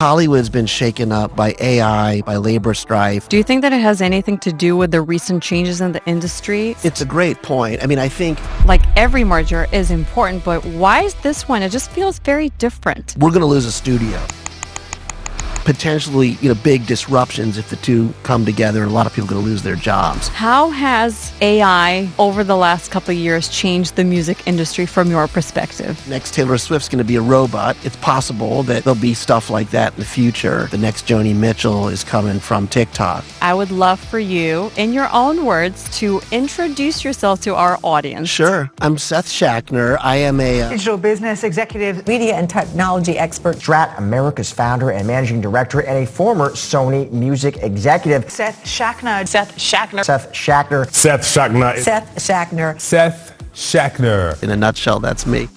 Hollywood's been shaken up by AI, by labor strife. Do you think that it has anything to do with the recent changes in the industry? It's a great point. I mean, I think like every merger is important, but why is this one? It just feels very different. We're going to lose a studio. Potentially, big disruptions if the two come together, and a lot of people are going to lose their jobs. How has AI over the last couple of years changed the music industry from your perspective? Next Taylor Swift's going to be a robot. It's possible that there'll be stuff like that in the future. The next Joni Mitchell is coming from TikTok. I would love for you, in your own words, to introduce yourself to our audience. Sure. I'm Seth Schachner. I am a digital business executive, media and technology expert, Strat Americas founder and managing director, and a former Sony music executive. Seth Schachner. Seth Schachner. Seth Schachner. Seth Schachner. Seth Schachner. Seth Schachner. In a nutshell, that's me.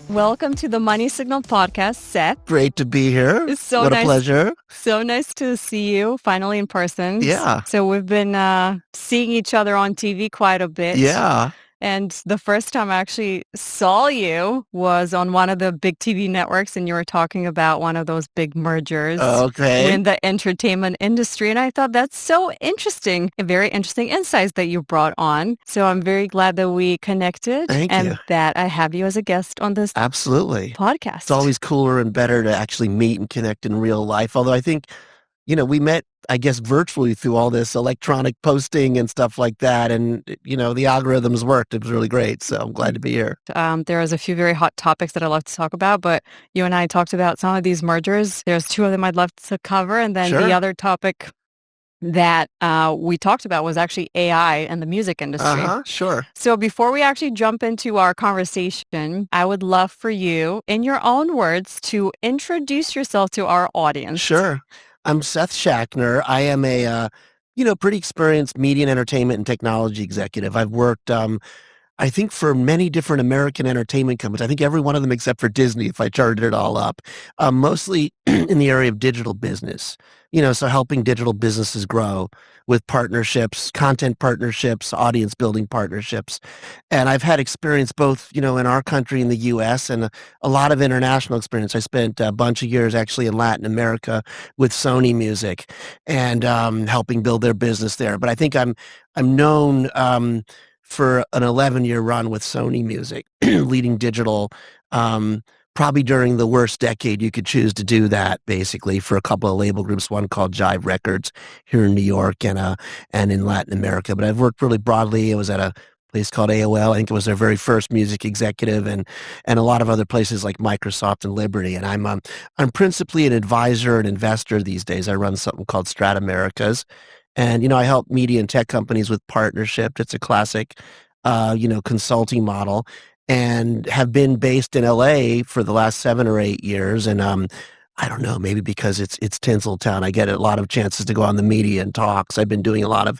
Welcome to the Money Signal podcast, Seth. Great to be here. It's so what nice. A pleasure. So nice to see you finally in person. Yeah. So we've been seeing each other on TV quite a bit. Yeah. And the first time I actually saw you was on one of the big TV networks, and you were talking about one of those big mergers in the entertainment industry. And I thought that's so interesting, a very interesting insights that you brought on. So I'm very glad that we connected. Thank you. That I have you as a guest on this podcast. It's always cooler and better to actually meet and connect in real life. Although I think, we met, I guess, virtually through all this electronic posting and stuff like that. And, the algorithms worked. It was really great. So I'm glad to be here. There was a few very hot topics that I'd love to talk about, but you and I talked about some of these mergers. There's two of them I'd love to cover. And then the other topic that we talked about was actually AI and the music industry. Sure. So before we actually jump into our conversation, I would love for you, in your own words, to introduce yourself to our audience. Sure. I'm Seth Schachner. I am a, pretty experienced media and entertainment and technology executive. I've worked, I think, for many different American entertainment companies. I think every one of them except for Disney, if I charted it all up, mostly in the area of digital business, so helping digital businesses grow with partnerships, content partnerships, audience building partnerships. And I've had experience both, in our country, in the U.S., and a lot of international experience. I spent a bunch of years actually in Latin America with Sony Music and helping build their business there. But I think I'm known for an 11-year run with Sony Music, leading digital, probably during the worst decade you could choose to do that, basically, for a couple of label groups, one called Jive Records here in New York and in Latin America. But I've worked really broadly. I was at a place called AOL. I think it was their very first music executive, and a lot of other places like Microsoft and Liberty. And I'm principally an advisor and investor these days. I run something called Strat Americas. And, I help media and tech companies with partnership. It's a classic, consulting model, and have been based in LA for the last 7 or 8 years. And I don't know, maybe because it's Tinseltown, I get a lot of chances to go on the media and talks. I've been doing a lot of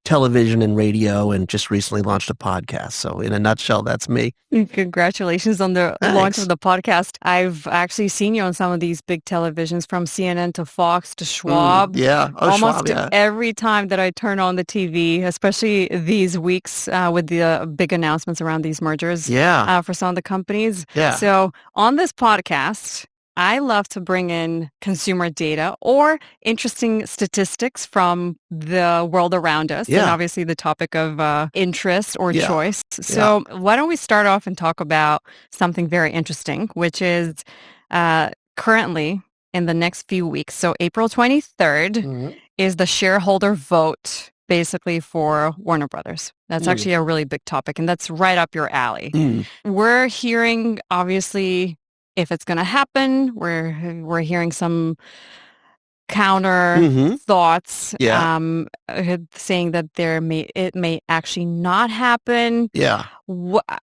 television and radio, and just recently launched a podcast. So in a nutshell, that's me. Congratulations on the launch of the podcast. I've actually seen you on some of these big televisions, from CNN to Fox to Schwab. Almost Schwab, every time that I turn on the TV, especially these weeks with the big announcements around these mergers for some of the companies. So on this podcast, I love to bring in consumer data or interesting statistics from the world around us, and obviously the topic of interest or choice. So why don't we start off and talk about something very interesting, which is currently in the next few weeks. So April 23rd is the shareholder vote, basically, for Warner Brothers. That's actually a really big topic, and that's right up your alley. We're hearing, obviously, if it's going to happen. We're hearing some counter thoughts, saying that it may actually not happen.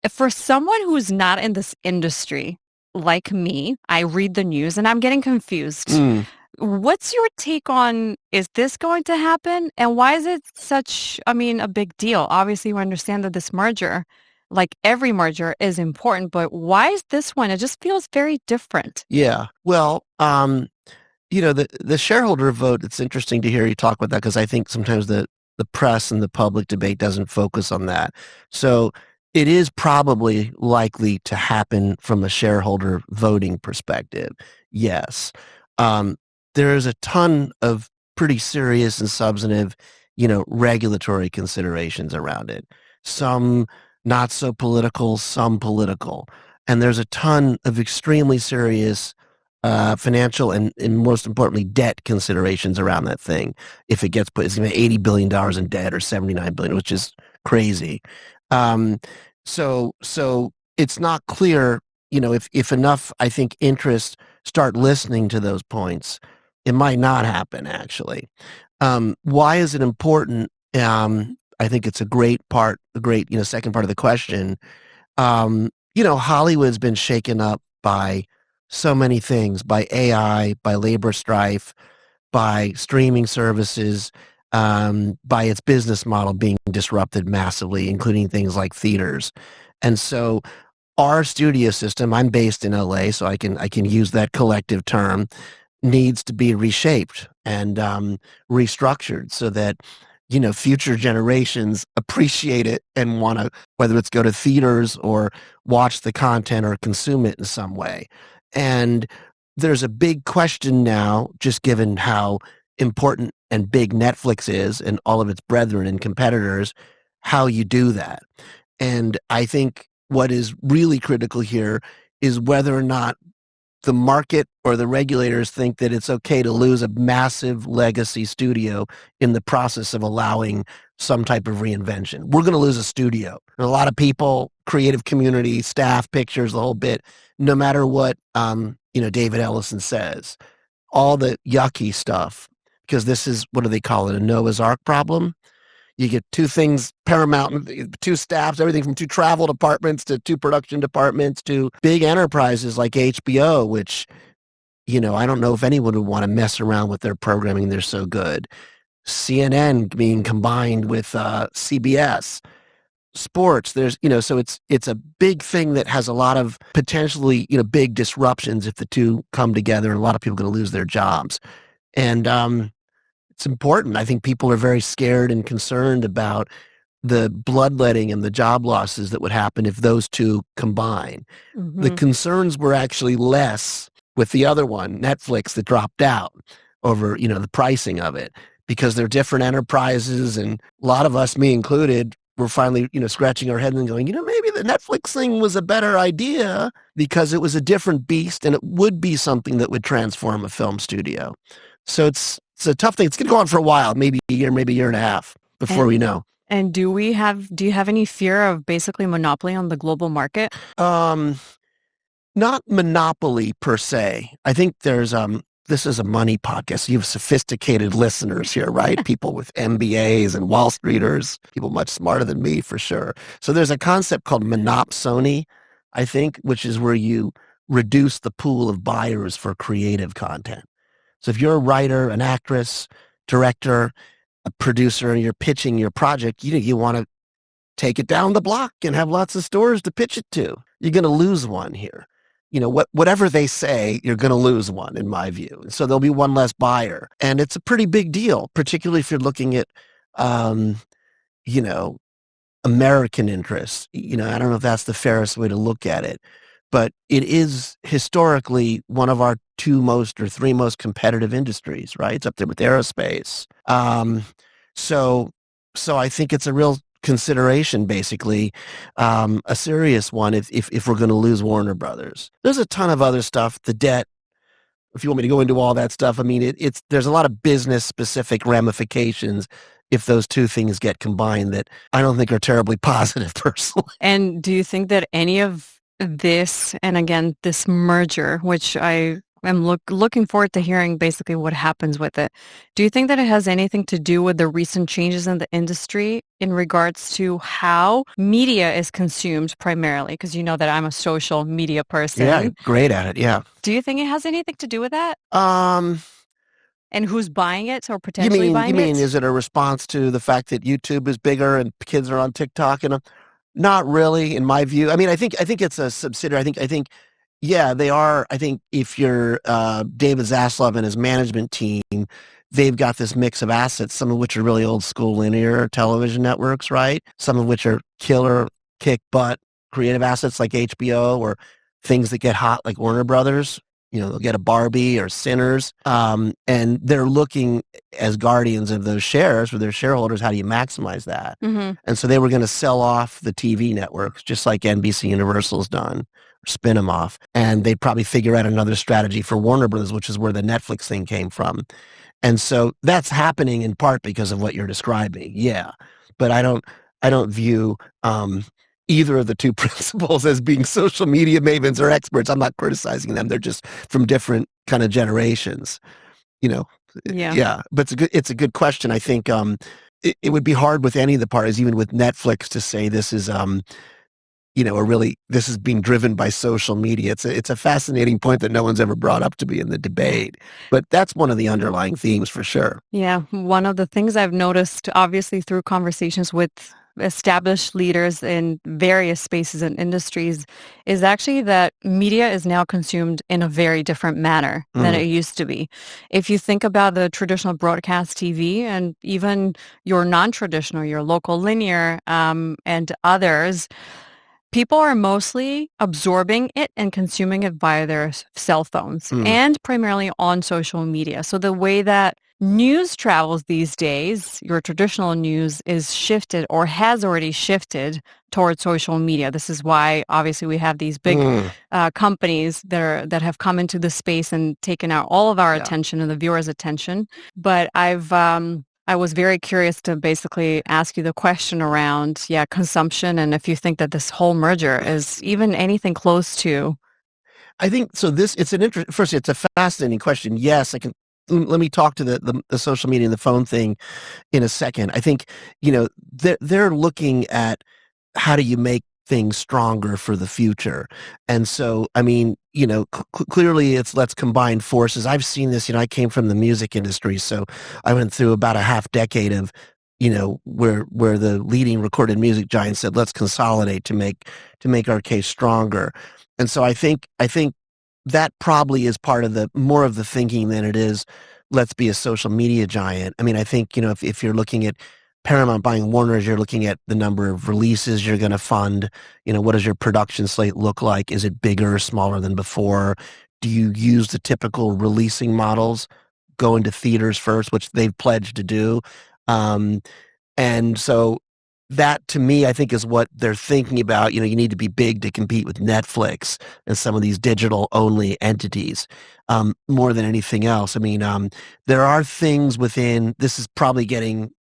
For someone who's not in this industry, like me, I read the news and I'm getting confused. What's your take on, is this going to happen? And why is it a big deal? Obviously, we understand that this merger, like every merger, is important, but why is this one? It just feels very different. Yeah. Well, the shareholder vote, it's interesting to hear you talk about that, because I think sometimes the press and the public debate doesn't focus on that. So it is probably likely to happen from a shareholder voting perspective. Yes. There is a ton of pretty serious and substantive, regulatory considerations around it. Some not so political, some political. And there's a ton of extremely serious financial and most importantly, debt considerations around that thing. If it gets put, it's going to be $80 billion in debt or $79 billion, which is crazy. So it's not clear, if enough, I think, interests start listening to those points, it might not happen, actually. Why is it important? I think it's a great, second part of the question. Hollywood's been shaken up by so many things, by AI, by labor strife, by streaming services, by its business model being disrupted massively, including things like theaters. And so our studio system, I'm based in LA, so I can use that collective term, needs to be reshaped and restructured so that future generations appreciate it and want to, whether it's go to theaters or watch the content or consume it in some way. And there's a big question now, just given how important and big Netflix is and all of its brethren and competitors, how you do that. And I think what is really critical here is whether or not the market or the regulators think that it's okay to lose a massive legacy studio in the process of allowing some type of reinvention. We're going to lose a studio. A lot of people, creative community, staff, pictures, the whole bit, no matter what, David Ellison says, all the yucky stuff, because this is, what do they call it? A Noah's Ark problem. You get two things, Paramount, two staffs, everything from 2 travel departments to 2 production departments to big enterprises like HBO, which, I don't know if anyone would want to mess around with their programming. They're so good. CNN being combined with CBS. Sports, there's, so it's a big thing that has a lot of potentially, big disruptions if the two come together, and a lot of people are going to lose their jobs. And it's important. I think people are very scared and concerned about the bloodletting and the job losses that would happen if those two combine. Mm-hmm. The concerns were actually less with the other one, Netflix, that dropped out over, the pricing of it, because they're different enterprises, and a lot of us, me included, we're finally, scratching our head and going, maybe the Netflix thing was a better idea because it was a different beast and it would be something that would transform a film studio. So it's a tough thing. It's going to go on for a while, maybe a year and a half before we know. And do you have any fear of basically monopoly on the global market? Not monopoly per se. I think there's, this is a money podcast. You have sophisticated listeners here, right? People with MBAs and Wall Streeters, people much smarter than me for sure. So there's a concept called monopsony, I think, which is where you reduce the pool of buyers for creative content. So if you're a writer, an actress, director, a producer, and you're pitching your project, you want to take it down the block and have lots of stores to pitch it to. You're going to lose one here. Whatever they say, you're going to lose one, in my view. So there'll be one less buyer. And it's a pretty big deal, particularly if you're looking at, American interests. I don't know if that's the fairest way to look at it, but it is historically one of our 2 most or 3 most competitive industries, right? It's up there with aerospace. So I think it's a real consideration, basically, a serious one if we're going to lose Warner Brothers. There's a ton of other stuff, the debt, if you want me to go into all that stuff. I mean, there's a lot of business specific ramifications if those two things get combined that I don't think are terribly positive personally. And do you think that any of this, and again, this merger, which I am looking forward to hearing basically what happens with it. Do you think that it has anything to do with the recent changes in the industry in regards to how media is consumed primarily? Because you know that I'm a social media person. Yeah, great at it, yeah. Do you think it has anything to do with that? And who's buying it or potentially buying it? You mean, is it a response to the fact that YouTube is bigger and kids are on TikTok? And not really, in my view. I mean, I think it's a subsidiary. I think yeah, they are. I think if you're David Zaslav and his management team, they've got this mix of assets, some of which are really old school linear television networks, right? Some of which are killer kick butt creative assets like HBO or things that get hot like Warner Brothers. They'll get a Barbie or Sinners, and they're looking as guardians of those shares for their shareholders. How do you maximize that? Mm-hmm. And so they were going to sell off the TV networks, just like NBC Universal's done, or spin them off. And they'd probably figure out another strategy for Warner Brothers, which is where the Netflix thing came from. And so that's happening in part because of what you're describing. Yeah, but I don't view either of the two principals as being social media mavens or experts. I'm not criticizing them. They're just from different kind of generations, Yeah. But it's a good question. I think it would be hard with any of the parties, even with Netflix, to say this is this is being driven by social media. It's a fascinating point that no one's ever brought up to me in the debate, but that's one of the underlying themes for sure. Yeah. One of the things I've noticed, obviously through conversations with established leaders in various spaces and industries, is actually that media is now consumed in a very different manner than it used to be. If you think about the traditional broadcast TV and even your non-traditional, your local linear and others, people are mostly absorbing it and consuming it via their cell phones and primarily on social media. So the way that news travels these days, your traditional news, is shifted or has already shifted towards social media. This is why obviously we have these big companies that have come into the space and taken out all of our attention and the viewers' attention. But I was very curious to basically ask you the question around, consumption, and if you think that this whole merger is even anything close to. I think so. Firstly, it's a fascinating question. Yes, I can. Let me talk to the social media and the phone thing in a second. I think they're looking at how do you make things stronger for the future, and so I mean, clearly it's let's combine forces. I've seen this. I came from the music industry, so I went through about a half decade of where the leading recorded music giants said let's consolidate to make our case stronger, and so I think that probably is part of more of the thinking than it is let's be a social media giant. I mean, I think if you're looking at Paramount buying Warner, you're looking at the number of releases you're going to fund. What does your production slate look like? Is it bigger or smaller than before? Do you use the typical releasing models, go into theaters first, which they've pledged to do? And so that, to me, I think is what they're thinking about. You need to be big to compete with Netflix and some of these digital-only entities more than anything else. I mean, there are things within, this is probably getting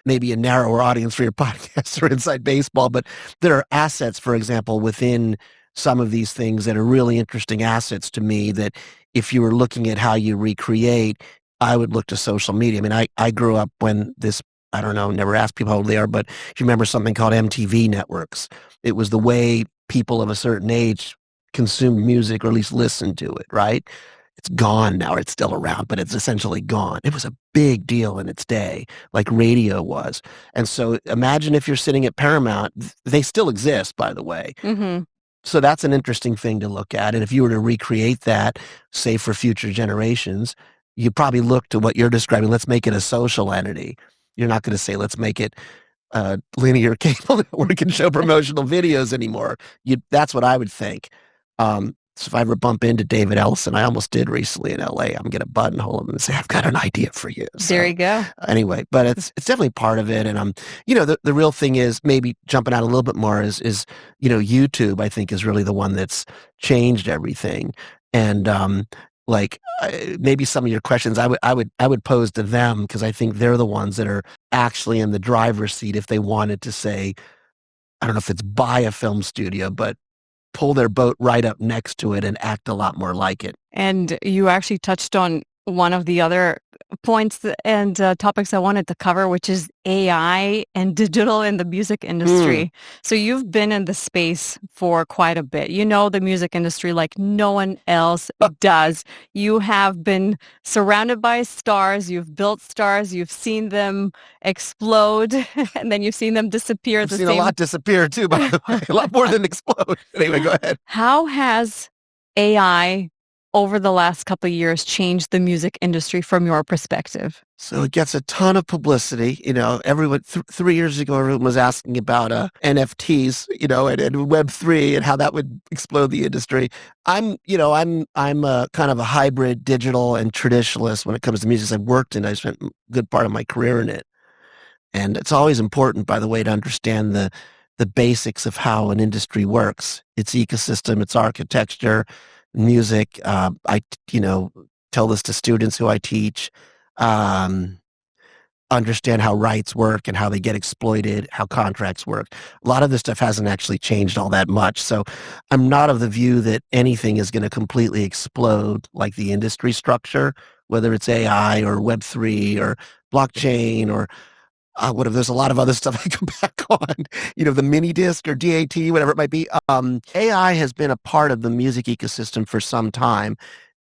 maybe a narrower audience for your podcast or Inside Baseball, but there are assets, for example, within some of these things that are really interesting assets to me that if you were looking at how you recreate, I would look to social media. I mean, I grew up when this, I don't know, never asked people how old they are, but if you remember something called MTV networks, it was the way people of a certain age consumed music or at least listened to it, right? It's gone now. It's still around, but it's essentially gone. It was a big deal in its day, like radio was. And so imagine if you're sitting at Paramount, they still exist, by the way. Mm-hmm. So that's an interesting thing to look at. And if you were to recreate that, say for future generations, you probably look to what you're describing. Let's make it a social entity. You're not going to say, let's make it linear cable network and show promotional videos anymore. That's what I would think. So if I ever bump into David Ellison, I almost did recently in LA, I'm going to buttonhole him and say, I've got an idea for you. So, there you go. Anyway, but it's definitely part of it. And the real thing is maybe jumping out a little bit more is YouTube, I think, is really the one that's changed everything. And maybe some of your questions I would pose to them, because I think they're the ones that are actually in the driver's seat if they wanted to say, I don't know if it's buy a film studio, but pull their boat right up next to it and act a lot more like it. And you actually touched on one of the other points and topics I wanted to cover, which is AI and digital in the music industry. So you've been in the space for quite a bit. You know the music industry like no one else does. You have been surrounded by stars. You've built stars. You've seen them explode, and then you've seen them disappear. I've seen a lot disappear too, by the way. A lot more than explode. Anyway, go ahead. How has AI over the last couple of years changed the music industry from your perspective? So it gets a ton of publicity. Everyone 3 years ago, everyone was asking about NFTs, and Web3 and how that would explode the industry. I'm a kind of a hybrid digital and traditionalist when it comes to music. I spent a good part of my career in it. And it's always important, by the way, to understand the basics of how an industry works, its ecosystem, its architecture, music. I tell this to students who I teach. Understand how rights work and how they get exploited, how contracts work. A lot of this stuff hasn't actually changed all that much. So I'm not of the view that anything is going to completely explode like the industry structure, whether it's AI or Web3 or blockchain or whatever. There's a lot of other stuff I come back on, the mini disc or DAT, whatever it might be. AI has been a part of the music ecosystem for some time.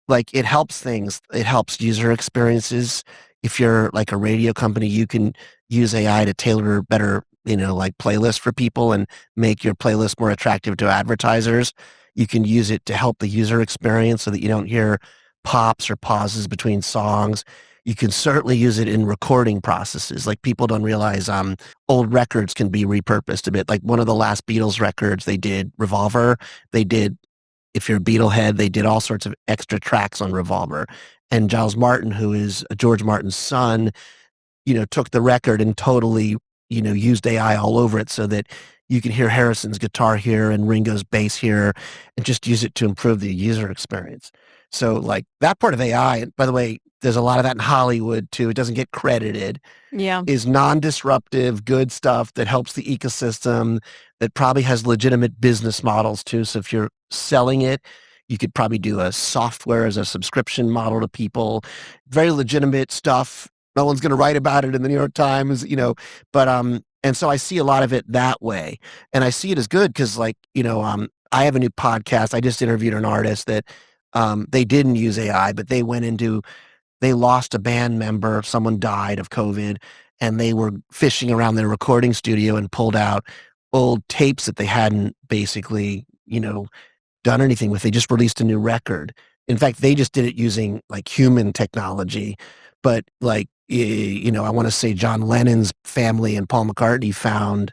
Like, it helps things. It helps user experiences. If you're like a radio company, you can use AI to tailor better, like playlists for people and make your playlist more attractive to advertisers. You can use it to help the user experience so that you don't hear pops or pauses between songs. You can certainly use it in recording processes. Like, people don't realize old records can be repurposed a bit. Like, one of the last Beatles records they did, Revolver, if you're a Beatle head, they did all sorts of extra tracks on Revolver. And Giles Martin, who is George Martin's son, took the record and totally, used AI all over it so that you can hear Harrison's guitar here and Ringo's bass here and just use it to improve the user experience. So, like, that part of AI, and by the way, there's a lot of that in Hollywood too. It doesn't get credited. Yeah. Is non-disruptive, good stuff that helps the ecosystem, that probably has legitimate business models too. So if you're selling it, you could probably do a software as a subscription model to people. Very legitimate stuff. No one's going to write about it in the New York Times, but and so I see a lot of it that way. And I see it as good because, like, I have a new podcast. I just interviewed an artist that they didn't use AI, but they lost a band member. Someone died of COVID, and they were fishing around their recording studio and pulled out old tapes that they hadn't basically, done anything with. They just released a new record. In fact, they just did it using like human technology. But like, I want to say John Lennon's family and Paul McCartney found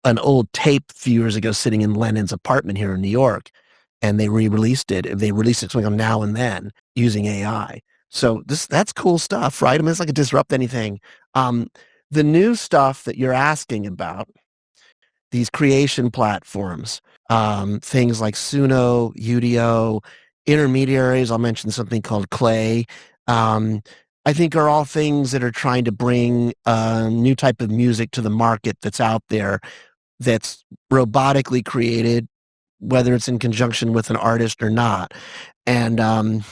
an old tape a few years ago sitting in Lennon's apartment here in New York, and they re-released it. They released it something on Now and Then using AI. So that's cool stuff, right? I mean, it's not going to disrupt anything. The new stuff that you're asking about, these creation platforms, things like Suno, Udio, intermediaries, I'll mention something called Clay, I think are all things that are trying to bring a new type of music to the market that's out there, that's robotically created, whether it's in conjunction with an artist or not. And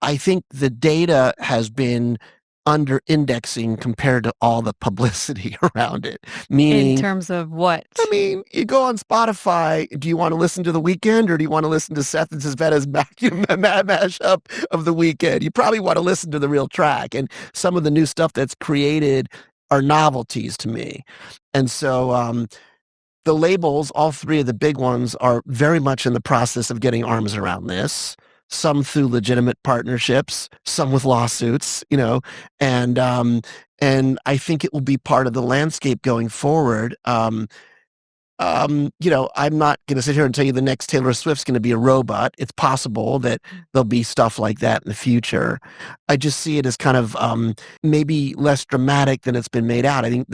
I think the data has been under indexing compared to all the publicity around it. Meaning, in terms of what? I mean, you go on Spotify. Do you want to listen to The Weeknd, or do you want to listen to Seth and Tsvetta's mashup of The Weeknd? You probably want to listen to the real track. And some of the new stuff that's created are novelties to me. And so the labels, all three of the big ones, are very much in the process of getting arms around this. Some through legitimate partnerships, some with lawsuits, and I think it will be part of the landscape going forward. I'm not going to sit here and tell you the next Taylor Swift's going to be a robot. It's possible that there'll be stuff like that in the future. I just see it as kind of maybe less dramatic than it's been made out. I think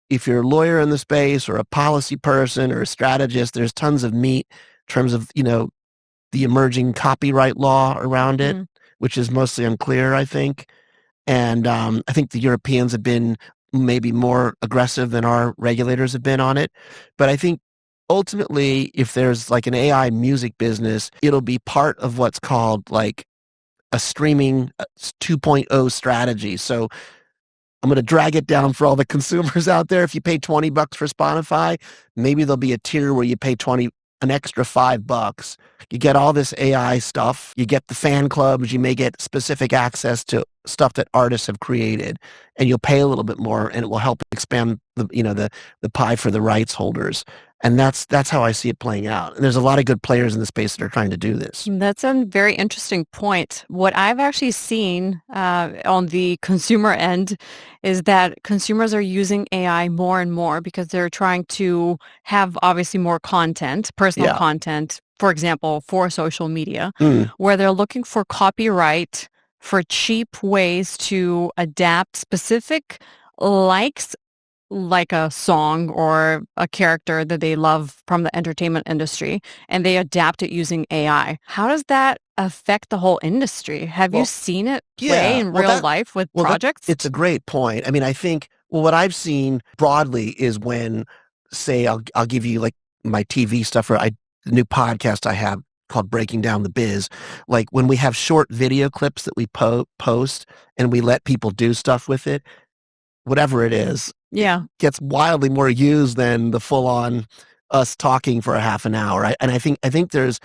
if you're a lawyer in the space or a policy person or a strategist, there's tons of meat in terms of, the emerging copyright law around it, which is mostly unclear, I think. And I think the Europeans have been maybe more aggressive than our regulators have been on it. But I think ultimately, if there's like an AI music business, it'll be part of what's called like a streaming 2.0 strategy. So I'm going to drag it down for all the consumers out there. If you pay $20 for Spotify, maybe there'll be a tier where you pay an extra $5. You get all this AI stuff. You get the fan clubs. You may get specific access to stuff that artists have created, and you'll pay a little bit more, and it will help expand the pie for the rights holders. And that's how I see it playing out. And there's a lot of good players in the space that are trying to do this. That's a very interesting point. What I've actually seen on the consumer end is that consumers are using AI more and more because they're trying to have obviously more content, personal content, for example, for social media, where they're looking for copyright for cheap ways to adapt specific likes, like a song or a character that they love from the entertainment industry, and they adapt it using AI. How does that affect the whole industry? Have you seen it play in real life with projects? It's a great point. I mean, I think what I've seen broadly is when, say, I'll give you like my TV stuff or the new podcast I have called Breaking Down the Biz. Like when we have short video clips that we post and we let people do stuff with it, whatever it is, gets wildly more used than the full-on us talking for a half an hour. And I think there's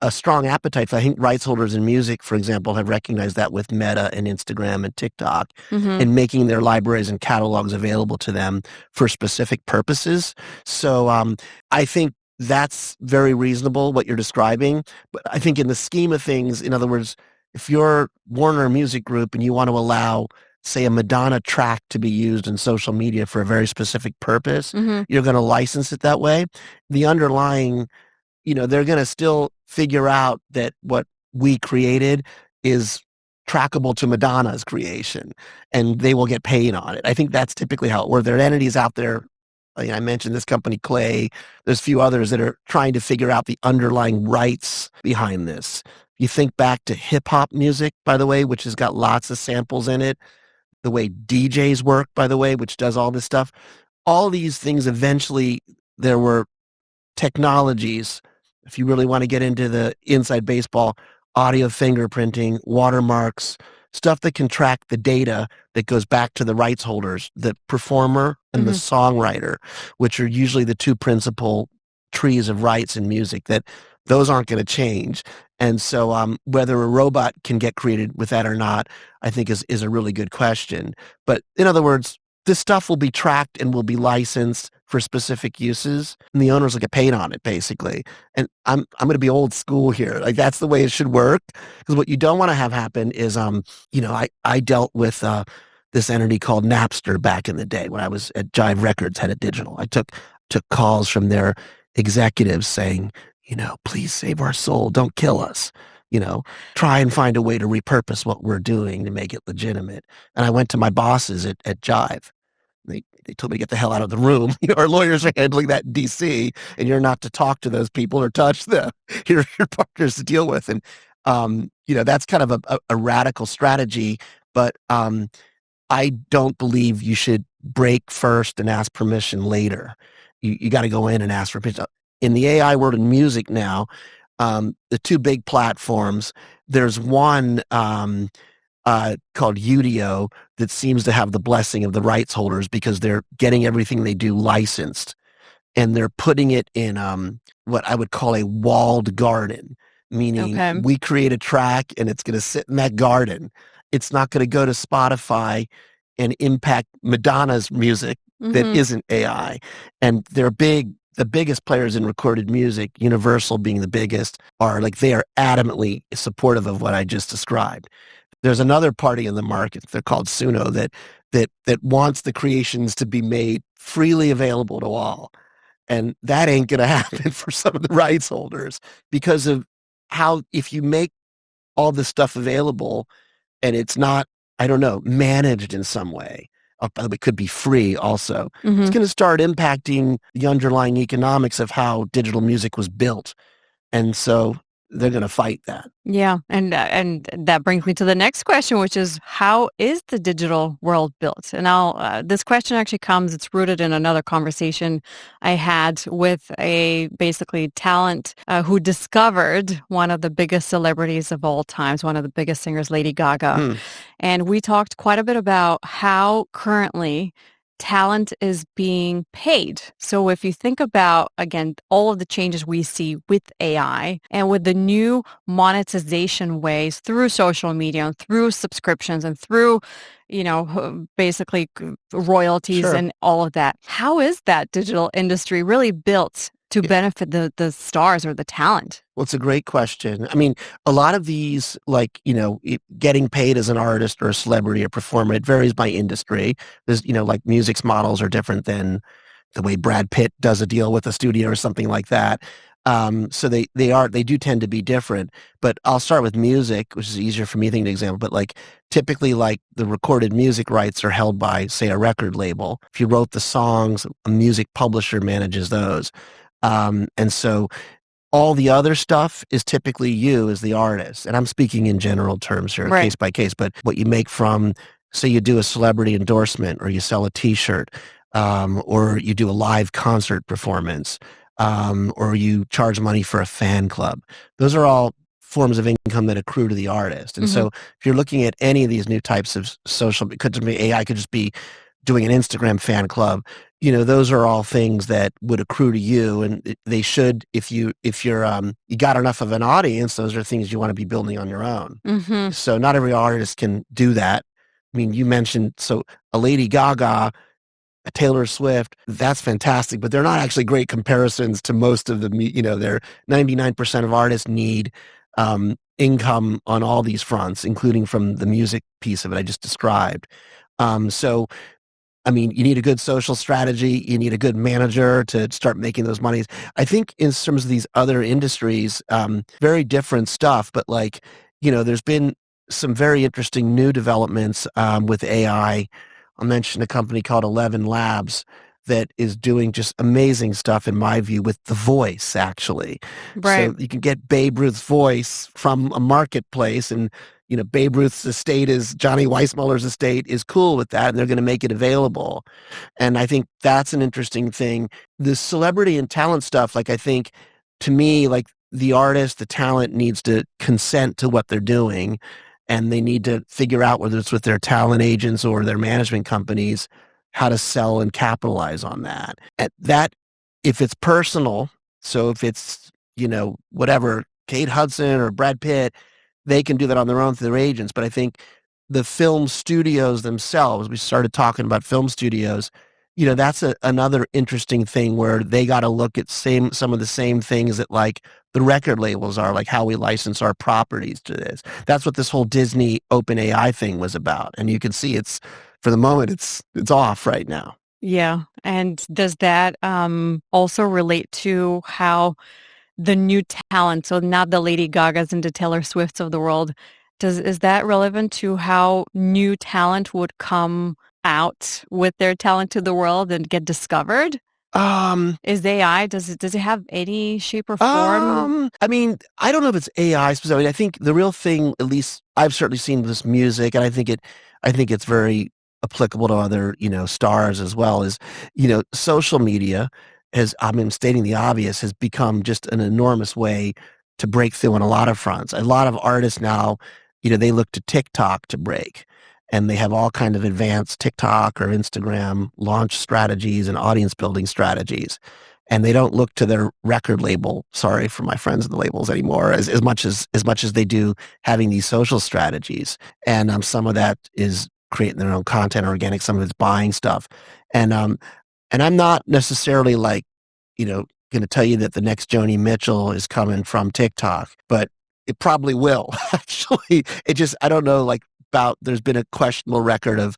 a strong appetite for, I think rights holders in music, for example, have recognized that with Meta and Instagram and TikTok and making their libraries and catalogs available to them for specific purposes. So I think that's very reasonable, what you're describing. But I think in the scheme of things, in other words, if you're Warner Music Group and you want to allow, say, a Madonna track to be used in social media for a very specific purpose, you're going to license it that way. The underlying, they're going to still figure out that what we created is trackable to Madonna's creation, and they will get paid on it. I think that's typically how it works. There are entities out there. I mentioned this company, Clay. There's a few others that are trying to figure out the underlying rights behind this. You think back to hip-hop music, by the way, which has got lots of samples in it. The way DJs work, by the way, which does all this stuff. All these things, eventually, there were technologies, if you really want to get into the inside baseball, audio fingerprinting, watermarks, stuff that can track the data that goes back to the rights holders, the performer and the songwriter, which are usually the two principal trees of rights in music, that those aren't going to change. And so whether a robot can get created with that or not, I think is a really good question. But in other words, this stuff will be tracked and will be licensed for specific uses, and the owners will get paid on it, basically. And I'm going to be old school here. Like, that's the way it should work. Because what you don't want to have happen is, I dealt with this entity called Napster back in the day when I was at Jive Records, head of digital. I took calls from their executives saying, please save our soul. Don't kill us. Try and find a way to repurpose what we're doing to make it legitimate. And I went to my bosses at Jive. They told me to get the hell out of the room. Our lawyers are handling that in D.C., and you're not to talk to those people or touch them. You're your partners to deal with. And, that's kind of a radical strategy. But I don't believe you should break first and ask permission later. You got to go in and ask for permission. In the AI world in music now, the two big platforms, there's one called Udio that seems to have the blessing of the rights holders because they're getting everything they do licensed, and they're putting it in what I would call a walled garden, meaning we create a track and it's going to sit in that garden. It's not going to go to Spotify and impact Madonna's music that isn't AI. And they're big. The biggest players in recorded music, Universal being the biggest, they are adamantly supportive of what I just described. There's another party in the market, they're called Suno, that wants the creations to be made freely available to all. And that ain't going to happen for some of the rights holders because of how, if you make all this stuff available and it's not, managed in some way, it could be free also. It's going to start impacting the underlying economics of how digital music was built. And so they're going to fight that. Yeah. And that brings me to the next question, which is, how is the digital world built? And this question actually it's rooted in another conversation I had with a basically talent who discovered one of the biggest celebrities of all times, one of the biggest singers, Lady Gaga. And we talked quite a bit about how currently talent is being paid. So if you think about, again, all of the changes we see with AI and with the new monetization ways through social media, and through subscriptions and through, basically royalties and all of that, how is that digital industry really built to benefit the stars or the talent? Well, it's a great question. I mean, a lot of these, getting paid as an artist or a celebrity or performer, it varies by industry. There's, like music's models are different than the way Brad Pitt does a deal with a studio or something like that. So they do tend to be different. But I'll start with music, which is easier for me to think of an example. But typically the recorded music rights are held by, say, a record label. If you wrote the songs, a music publisher manages those. And so all the other stuff is typically you as the artist. And I'm speaking in general terms here, case by case, but what you make from, say you do a celebrity endorsement or you sell a t-shirt, or you do a live concert performance, or you charge money for a fan club. Those are all forms of income that accrue to the artist. And so if you're looking at any of these new types of social, it could be AI, could just be doing an Instagram fan club, those are all things that would accrue to you, and they should, if you're you got enough of an audience, those are things you want to be building on your own. So not every artist can do that. I mean, you mentioned, a Lady Gaga, a Taylor Swift, that's fantastic, but they're not actually great comparisons to most of the, they're 99% of artists need income on all these fronts, including from the music piece of it I just described. I mean, you need a good social strategy. You need a good manager to start making those monies. I think in terms of these other industries, very different stuff, but there's been some very interesting new developments with AI. I'll mention a company called 11 Labs that is doing just amazing stuff, in my view, with the voice, actually. Right. So you can get Babe Ruth's voice from a marketplace, and Babe Ruth's estate Johnny Weissmuller's estate is cool with that, and they're going to make it available. And I think that's an interesting thing. The celebrity and talent stuff, I think, to me, the artist, the talent needs to consent to what they're doing, and they need to figure out, whether it's with their talent agents or their management companies, how to sell and capitalize on that. At that, if it's personal, so if it's, whatever, Kate Hudson or Brad Pitt, they can do that on their own through their agents. But I think the film studios themselves, we started talking about film studios, that's another interesting thing where they got to look at some of the same things that the record labels are, how we license our properties to this. That's what this whole Disney OpenAI thing was about. And you can see for the moment, it's off right now. Yeah. And does that also relate to how the new talent, so not the Lady Gagas and the Taylor Swifts of the world, is that relevant to how new talent would come out with their talent to the world and get discovered? Is AI, does it have any shape or form? I mean, I don't know if it's AI specifically. I think the real thing, at least I've certainly seen this music, and I think it's very applicable to other, stars as well, is, social media stating the obvious, has become just an enormous way to break through on a lot of fronts. A lot of artists now, they look to TikTok to break, and they have all kind of advanced TikTok or Instagram launch strategies and audience building strategies. And they don't look to their record label, sorry for my friends in the labels anymore, as much as they do having these social strategies. And some of that is creating their own content, organic, some of it's buying stuff. And I'm not necessarily going to tell you that the next Joni Mitchell is coming from TikTok, but it probably will. Actually, I don't know, there's been a questionable record of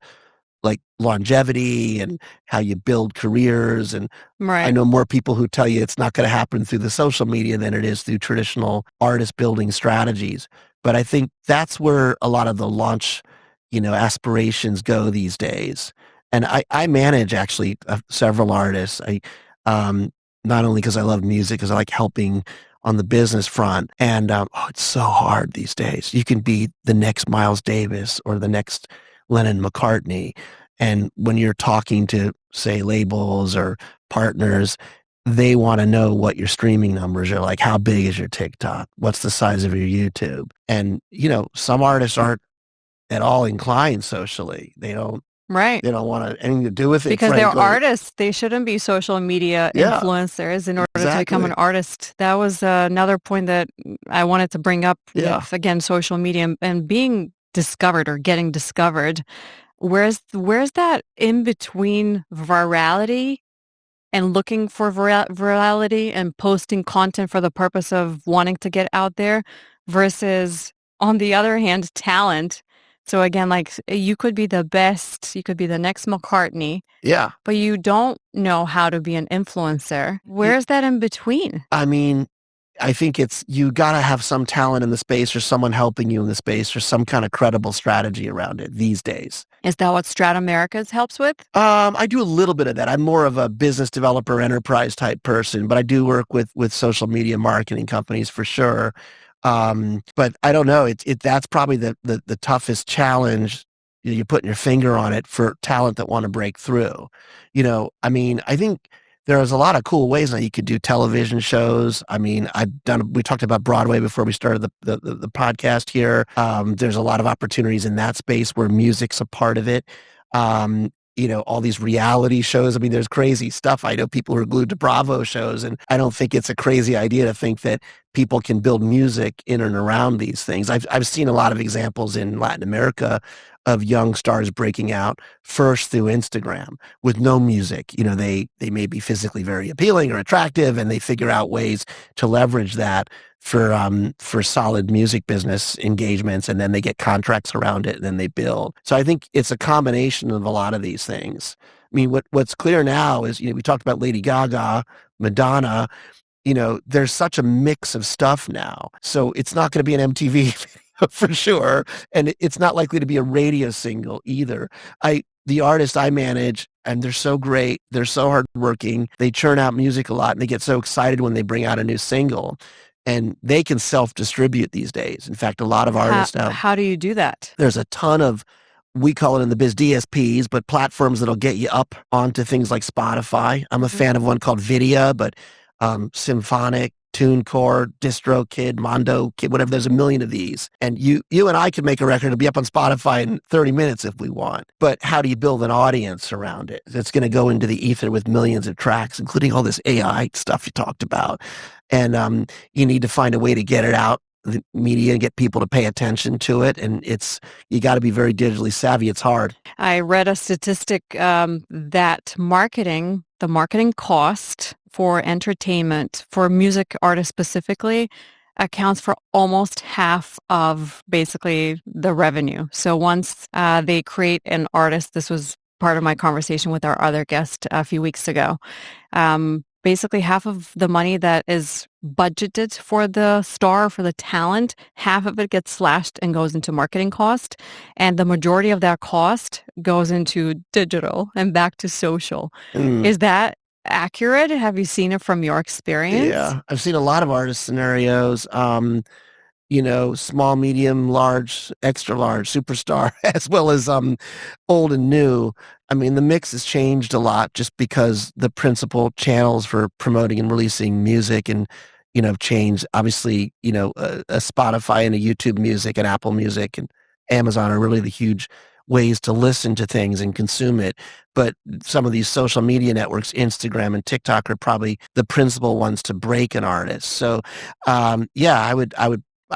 longevity and how you build careers. And I know more people who tell you it's not going to happen through the social media than it is through traditional artist building strategies. But I think that's where a lot of the launch, aspirations go these days. And I manage actually several artists. Not only because I love music, because I like helping on the business front. And it's so hard these days. You can be the next Miles Davis or the next Lennon McCartney. And when you're talking to, say, labels or partners, they want to know what your streaming numbers are like. How big is your TikTok? What's the size of your YouTube? And, some artists aren't at all inclined socially. They don't Right. They don't want anything to do with it. Because frankly. they're artists. They shouldn't be social media influencers in order to become an artist. That was another point that I wanted to bring up with, again, social media and being discovered or getting discovered. Where's that in between virality and looking for virality and posting content for the purpose of wanting to get out there versus, on the other hand, talent. So again, like you could be the best, you could be the next McCartney. Yeah. But you don't know how to be an influencer. Where's that in between? I mean, I think you got to have some talent in the space or someone helping you in the space or some kind of credible strategy around it these days. Is that what Strat Americas helps with? I do a little bit of that. I'm more of a business developer, enterprise type person, but I do work with social media marketing companies for sure. But I don't know. That's probably the toughest challenge. You're putting your finger on it for talent that want to break through. I mean, I think there's a lot of cool ways now you could do television shows. I mean, we talked about Broadway before we started the podcast here. There's a lot of opportunities in that space where music's a part of it. All these reality shows. I mean, there's crazy stuff. I know people who are glued to Bravo shows, and I don't think it's a crazy idea to think that people can build music in and around these things. I've seen a lot of examples in Latin America of young stars breaking out first through Instagram with no music. They may be physically very appealing or attractive, and they figure out ways to leverage that for solid music business engagements, and then they get contracts around it, and then they build. So I think it's a combination of a lot of these things. I mean, what's clear now is, we talked about Lady Gaga, Madonna. There's such a mix of stuff now. So it's not going to be an MTV video for sure, and it's not likely to be a radio single either. The artists I manage, and they're so great, they're so hardworking, they churn out music a lot, and they get so excited when they bring out a new single. And they can self-distribute these days. In fact, a lot of artists now. How do you do that? There's a ton of, we call it in the biz DSPs, but platforms that'll get you up onto things like Spotify. I'm a fan of one called Vidya, but Symphonic, TuneCore, DistroKid, Mondo Kid, whatever. There's a million of these. And you and I could make a record. It'll be up on Spotify in 30 minutes if we want. But how do you build an audience around it? It's going to go into the ether with millions of tracks, including all this AI stuff you talked about. And you need to find a way to get it out, the media, and get people to pay attention to it. And you got to be very digitally savvy. It's hard. I read a statistic that the marketing cost for entertainment, for music artists specifically, accounts for almost half of basically the revenue. So once they create an artist, this was part of my conversation with our other guest a few weeks ago, basically half of the money that is budgeted for the star, for the talent, half of it gets slashed and goes into marketing cost. And the majority of that cost goes into digital and back to social. Is that accurate? Have you seen it from your experience? Yeah, I've seen a lot of artist scenarios. Small, medium, large, extra large, superstar, as well as old and new. I mean, the mix has changed a lot just because the principal channels for promoting and releasing music and, changed. Obviously, a Spotify and a YouTube Music and Apple Music and Amazon are really the huge ways to listen to things and consume it. But some of these social media networks, Instagram and TikTok, are probably the principal ones to break an artist. So, I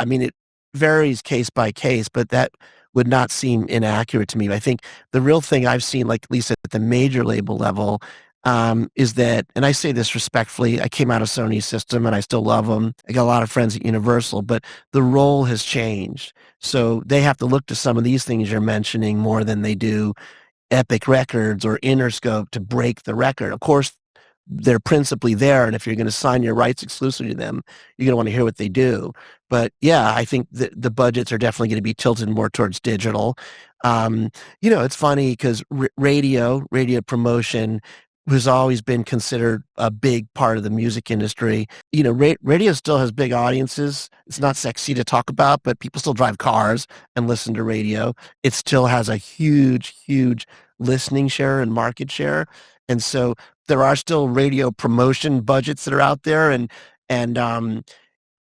mean, it varies case by case, but that would not seem inaccurate to me. I think the real thing I've seen, like at least at the major label level, is that, and I say this respectfully, I came out of Sony's system and I still love them. I got a lot of friends at Universal, but the role has changed. So they have to look to some of these things you're mentioning more than they do Epic Records or Interscope to break the record. Of course, they're principally there, and if you're going to sign your rights exclusively to them, you're going to want to hear what they do. But yeah, I think the budgets are definitely going to be tilted more towards digital. It's funny because radio promotion has always been considered a big part of the music industry. Radio still has big audiences. It's not sexy to talk about, but people still drive cars and listen to radio. It still has a huge, huge listening share and market share. And so there are still radio promotion budgets that are out there. And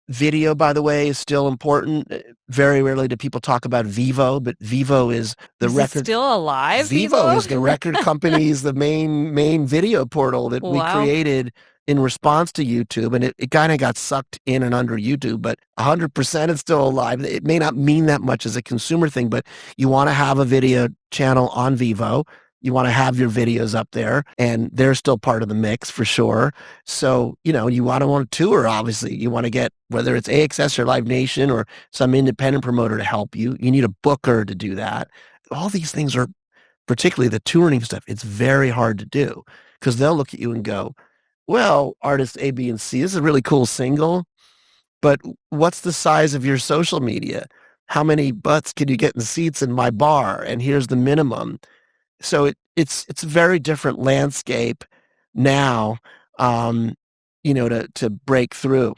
Video, by the way, is still important. Very rarely do people talk about Vivo, but Vivo is the record. Still alive? Vivo is the record company's the main video portal that we created in response to YouTube, and it kind of got sucked in and under YouTube, but 100% it's still alive. It may not mean that much as a consumer thing, but you want to have a video channel on Vivo. You want to have your videos up there, and they're still part of the mix for sure. So, you want to tour, obviously. You want to get, whether it's AXS or Live Nation or some independent promoter to help you. You need a booker to do that. All these things are, particularly the touring stuff, it's very hard to do because they'll look at you and go, well, artist A, B, and C, this is a really cool single, but what's the size of your social media? How many butts can you get in seats in my bar? And here's the minimum. So it's a very different landscape now, to break through.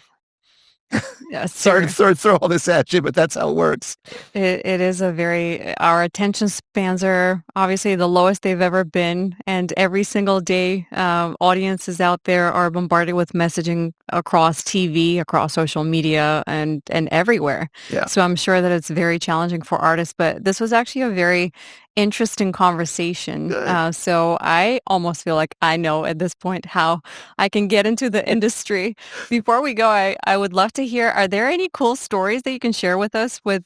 Yeah, sorry to throw all this at you, but that's how it works. It is our attention spans are obviously the lowest they've ever been. And every single day, audiences out there are bombarded with messaging across TV, across social media, and everywhere. Yeah. So I'm sure that it's very challenging for artists, but this was actually a very interesting conversation. So I almost feel like I know at this point how I can get into the industry. Before we go, I would love to hear, are there any cool stories that you can share with us with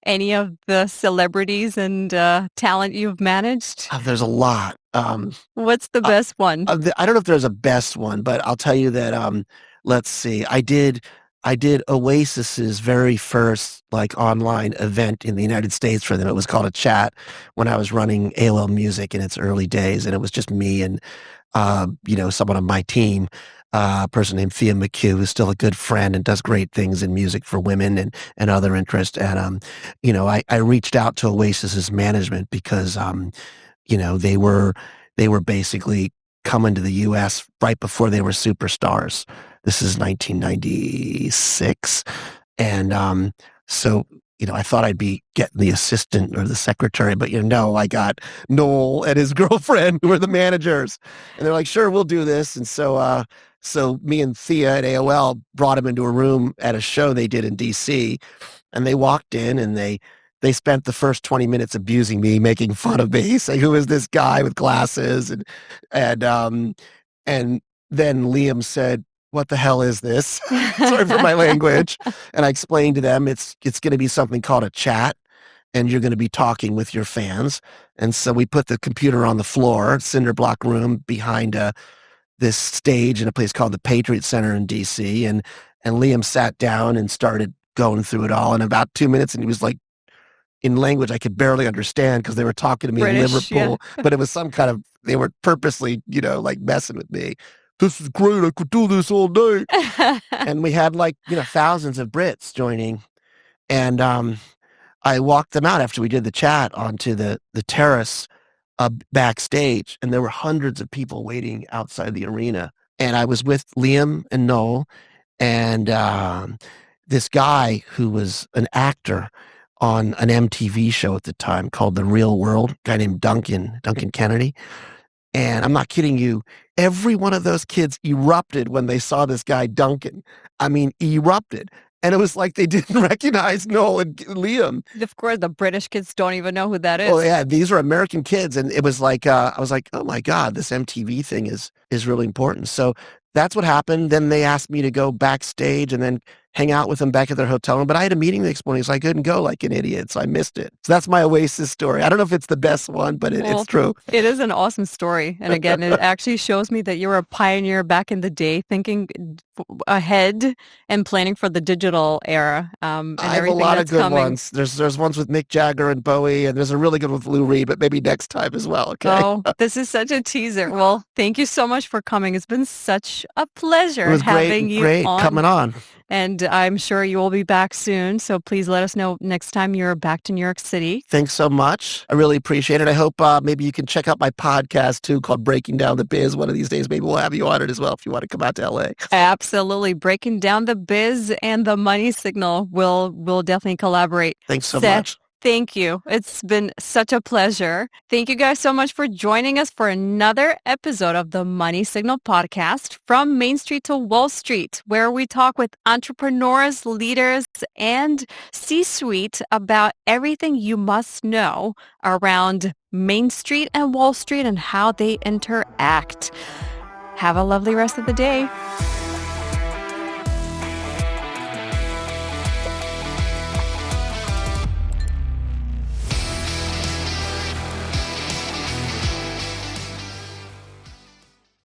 any of the celebrities and talent you've managed? There's a lot. What's the best one? I don't know if there's a best one, but I'll tell you that, let's see, I did Oasis's very first online event in the United States for them. It was called a chat when I was running AOL Music in its early days, and it was just me and someone on my team, a person named Thea McHugh, who's still a good friend and does great things in music for women and other interests. And I reached out to Oasis's management because they were basically coming to the U.S. right before they were superstars. This is 1996. And so, I thought I'd be getting the assistant or the secretary, but I got Noel and his girlfriend who were the managers. And they're like, sure, we'll do this. And so me and Thea at AOL brought him into a room at a show they did in D.C. And they walked in and they spent the first 20 minutes abusing me, making fun of me, saying, who is this guy with glasses? And then Liam said, what the hell is this? Sorry for my language. And I explained to them it's going to be something called a chat, and you're going to be talking with your fans. And so we put the computer on the floor, cinder block room behind this stage in a place called the Patriot Center in D.C. And Liam sat down and started going through it all in about 2 minutes, and he was like, in language I could barely understand because they were talking to me British, in Liverpool, but it was some kind of, they were purposely, messing with me. This is great. I could do this all day. And we had thousands of Brits joining. And I walked them out after we did the chat onto the terrace backstage. And there were hundreds of people waiting outside the arena. And I was with Liam and Noel and this guy who was an actor on an MTV show at the time called The Real World, a guy named Duncan Kennedy. And I'm not kidding you, every one of those kids erupted when they saw this guy, Duncan. I mean, erupted. And it was like they didn't recognize Noel and Liam. Of course, the British kids don't even know who that is. Oh, yeah, these are American kids. And it was like, I was like, oh, my God, this MTV thing is really important. So that's what happened. Then they asked me to go backstage and then hang out with them back at their hotel room. But I had a meeting the next morning, so I couldn't go like an idiot. So I missed it. So that's my Oasis story. I don't know if it's the best one, but it's true. It is an awesome story. And again, it actually shows me that you were a pioneer back in the day, thinking ahead and planning for the digital era. And I have a lot of good ones. There's ones with Mick Jagger and Bowie, and there's a really good one with Lou Reed, but maybe next time as well. Okay. Oh, this is such a teaser. Well, thank you so much for coming. It's been such a pleasure having you on. Coming on. And I'm sure you will be back soon. So please let us know next time you're back to New York City. Thanks so much. I really appreciate it. I hope maybe you can check out my podcast too called Breaking Down the Biz. One of these days, maybe we'll have you on it as well if you want to come out to LA. Absolutely. Breaking Down the Biz and the Money Signal. We'll definitely collaborate. Thanks so much. Thank you. It's been such a pleasure. Thank you guys so much for joining us for another episode of the Money Signal podcast, From Main Street to Wall Street, where we talk with entrepreneurs, leaders, and C-suite about everything you must know around Main Street and Wall Street and how they interact. Have a lovely rest of the day.